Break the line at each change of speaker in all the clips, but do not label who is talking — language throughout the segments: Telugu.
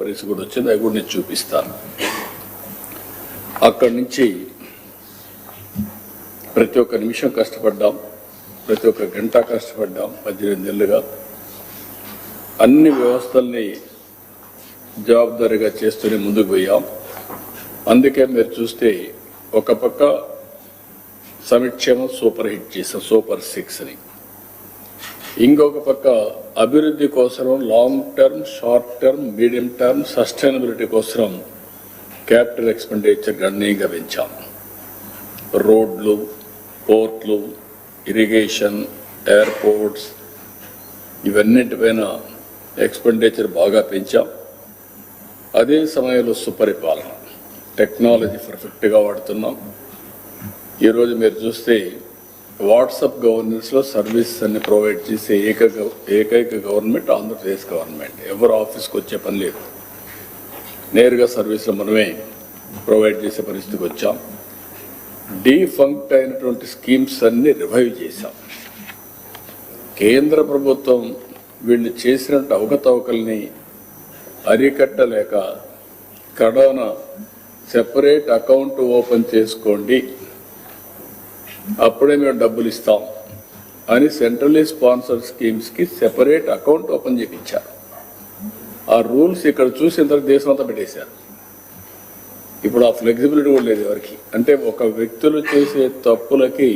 పరిస్థితి కూడా వచ్చింది. అది కూడా నేను చూపిస్తాను. అక్కడి నుంచి ప్రతి ఒక్క నిమిషం కష్టపడ్డాం, ప్రతి ఒక్క గంట కష్టపడ్డాం. 18 నెలలుగా అన్ని వ్యవస్థల్ని జవాబుదారీగా చేస్తూనే ముందుకు పోయాం. అందుకే మీరు చూస్తే ఒక పక్క సంక్షేమం సూపర్ హిట్ చేసాం, సూపర్ 6 అని. ఇంకొక పక్క అభివృద్ధి కోసం long term, short term, medium term sustainability కోసం క్యాపిటల్ ఎక్స్పెండిచర్ గణనీయంగా పెంచాం. రోడ్లు, పోర్ట్లు, ఇరిగేషన్, ఎయిర్పోర్ట్స్ ఇవన్నిటిపైన ఎక్స్పెండిచర్ బాగా పెంచాం. అదే సమయంలో సుపరిపాలన, టెక్నాలజీ పర్ఫెక్ట్గా వాడుతున్నాం. ఈరోజు మీరు చూస్తే వాట్సాప్ గవర్నెన్స్లో సర్వీసెస్ అన్ని ప్రొవైడ్ చేసే ఏకైక గవర్నమెంట్ ఆంధ్రప్రదేశ్ గవర్నమెంట్. ఎవరు ఆఫీస్కి వచ్చే పని లేదు, నేరుగా సర్వీసులు మనమే ప్రొవైడ్ చేసే పరిస్థితికి వచ్చాం. డీఫంక్ట్ అయినటువంటి స్కీమ్స్ అన్ని రివైవ్ చేశాం. కేంద్ర ప్రభుత్వం వీళ్ళు చేసినట్టు అవకతవకల్ని అరికట్టలేక కడాన సెపరేట్ అకౌంట్ ఓపెన్ చేసుకోండి, అప్పుడే మేము డబ్బులు ఇస్తాం అని సెంట్రల్లీ స్పాన్సర్డ్ స్కీమ్స్కి సెపరేట్ అకౌంట్ ఓపెన్ చేయించారు. ఆ రూల్స్ ఇక్కడ చూసిన తర్వాత దేశం అంతా పెట్టేశారు. ఇప్పుడు ఆ ఫ్లెక్సిబిలిటీ కూడా లేదు ఎవరికి. అంటే ఒక వ్యక్తులు చేసే తప్పులకి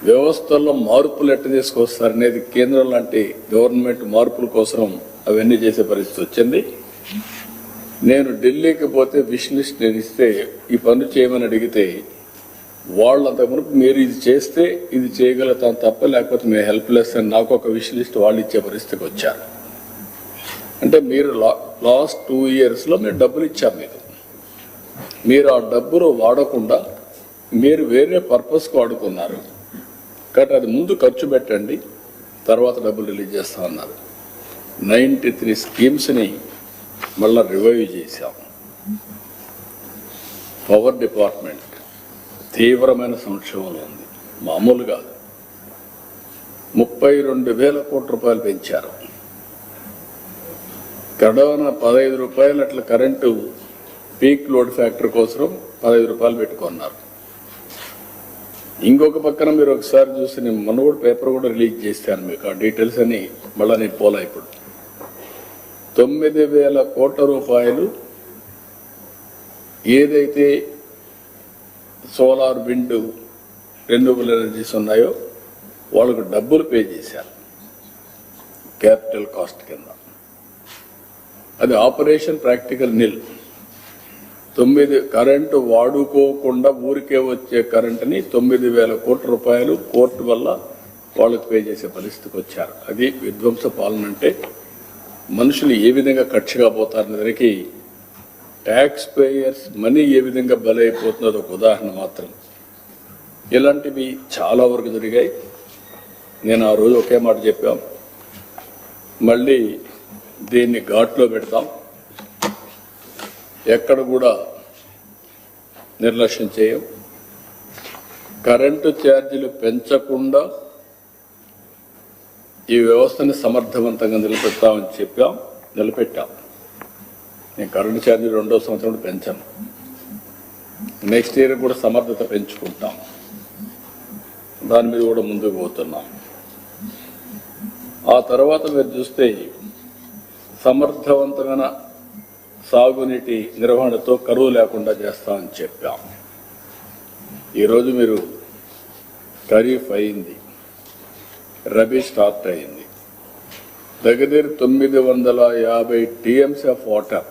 వ్యవస్థల్లో మార్పులు ఎట్ట తీసుకొస్తారనేది కేంద్రం లాంటి గవర్నమెంట్ మార్పుల కోసం అవన్నీ చేసే పరిస్థితి వచ్చింది. నేను ఢిల్లీకి పోతే విష్ లిస్ట్ నేను ఇస్తే ఈ పనులు చేయమని అడిగితే వాళ్ళంత మునుపు మీరు ఇది చేస్తే ఇది చేయగలుగుతాం తప్ప, లేకపోతే మేము హెల్ప్లెస్ అని నాకు ఒక విష్ లిస్ట్ వాళ్ళు ఇచ్చే పరిస్థితికి వచ్చారు. అంటే మీరు లాస్ట్ 2 yearsలో మీరు డబ్బులు ఇచ్చాం, మీరు ఆ డబ్బులు వాడకుండా మీరు వేరే పర్పస్కి వాడుకున్నారు కాబట్టి అది ముందు ఖర్చు పెట్టండి, తర్వాత డబ్బులు రిలీజ్ చేస్తామన్నారు. 93 స్కీమ్స్ని మళ్ళీ రివైవ్ చేశాం. పవర్ డిపార్ట్మెంట్ తీవ్రమైన సంక్షోభంలో ఉంది, మామూలు కాదు. 32,000 కోట్ల రూపాయలు పెంచారు. కడాన 15 రూపాయలు అట్లా కరెంటు పీక్ లోడ్ ఫ్యాక్టర్ కోసం 15 రూపాయలు పెట్టుకున్నారు. ఇంకొక పక్కన మీరు ఒకసారి చూసి నేను మొన్న కూడా పేపర్ కూడా రిలీజ్ చేశాను మీకు, ఆ డీటెయిల్స్ అని మళ్ళీ నేను పోలా. ఇప్పుడు 9,000 కోట్ల రూపాయలు ఏదైతే సోలార్, విండ్, రెన్యూబుల్ ఎనర్జీస్ ఉన్నాయో వాళ్ళకు డబ్బులు పే చేశారు క్యాపిటల్ కాస్ట్ కింద. అది ఆపరేషన్ ప్రాక్టికల్ నిల్. 9 కరెంటు వాడుకోకుండా ఊరికే వచ్చే కరెంటుని 9,000 కోట్ల రూపాయలు కోర్టు వల్ల వాళ్ళకు పే చేసే పరిస్థితికి వచ్చారు. అది విధ్వంస పాలన. అంటే మనుషులు ఏ విధంగా ఖర్చుగా పోతారనే దానికి ట్యాక్స్ పేయర్స్ మనీ ఏ విధంగా బలైపోతున్నదో ఒక ఉదాహరణ మాత్రం. ఇలాంటివి చాలా వరకు జరిగాయి. నేను ఆ రోజు ఒకే మాట చెప్పాం, మళ్ళీ దీన్ని ఘాట్లో పెడతాం, ఎక్కడ కూడా నిర్లక్ష్యం చేయం. కరెంటు ఛార్జీలు పెంచకుండా ఈ వ్యవస్థని సమర్థవంతంగా నిలబెడతామని చెప్పాం, నిలబెట్టాం. నేను కరెంటు ఛార్జీలు 2వ సంవత్సరం పెంచాను. నెక్స్ట్ ఇయర్ కూడా సమర్థత పెంచుకుంటాం. దాని మీద కూడా ముందుకు పోతున్నాం. ఆ తర్వాత మీరు చూస్తే సమర్థవంతమైన సాగునీటి నిర్వహణతో కరువు లేకుండా చేస్తామని చెప్పాం. ఈరోజు మీరు ఖరీఫ్ అయింది, రబీ స్టార్ట్ అయింది. దగ్గర 950 TMC ఆఫ్ వాటర్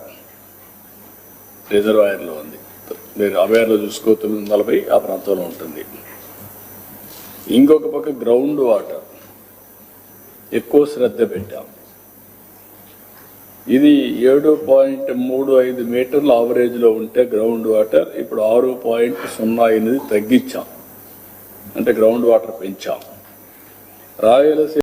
రిజర్వాయర్లో ఉంది. మీరు అవేర్లో చూసుకో 940 ఆ ప్రాంతంలో ఉంటుంది. ఇంకొక పక్క గ్రౌండ్ వాటర్ ఎక్కువ శ్రద్ధ పెట్టాం. ఇది 7.35 మీటర్ల ఆవరేజ్లో ఉంటే గ్రౌండ్ వాటర్ ఇప్పుడు 6.08 తగ్గించాం. అంటే గ్రౌండ్ వాటర్ పెంచాం. రాయలసీమ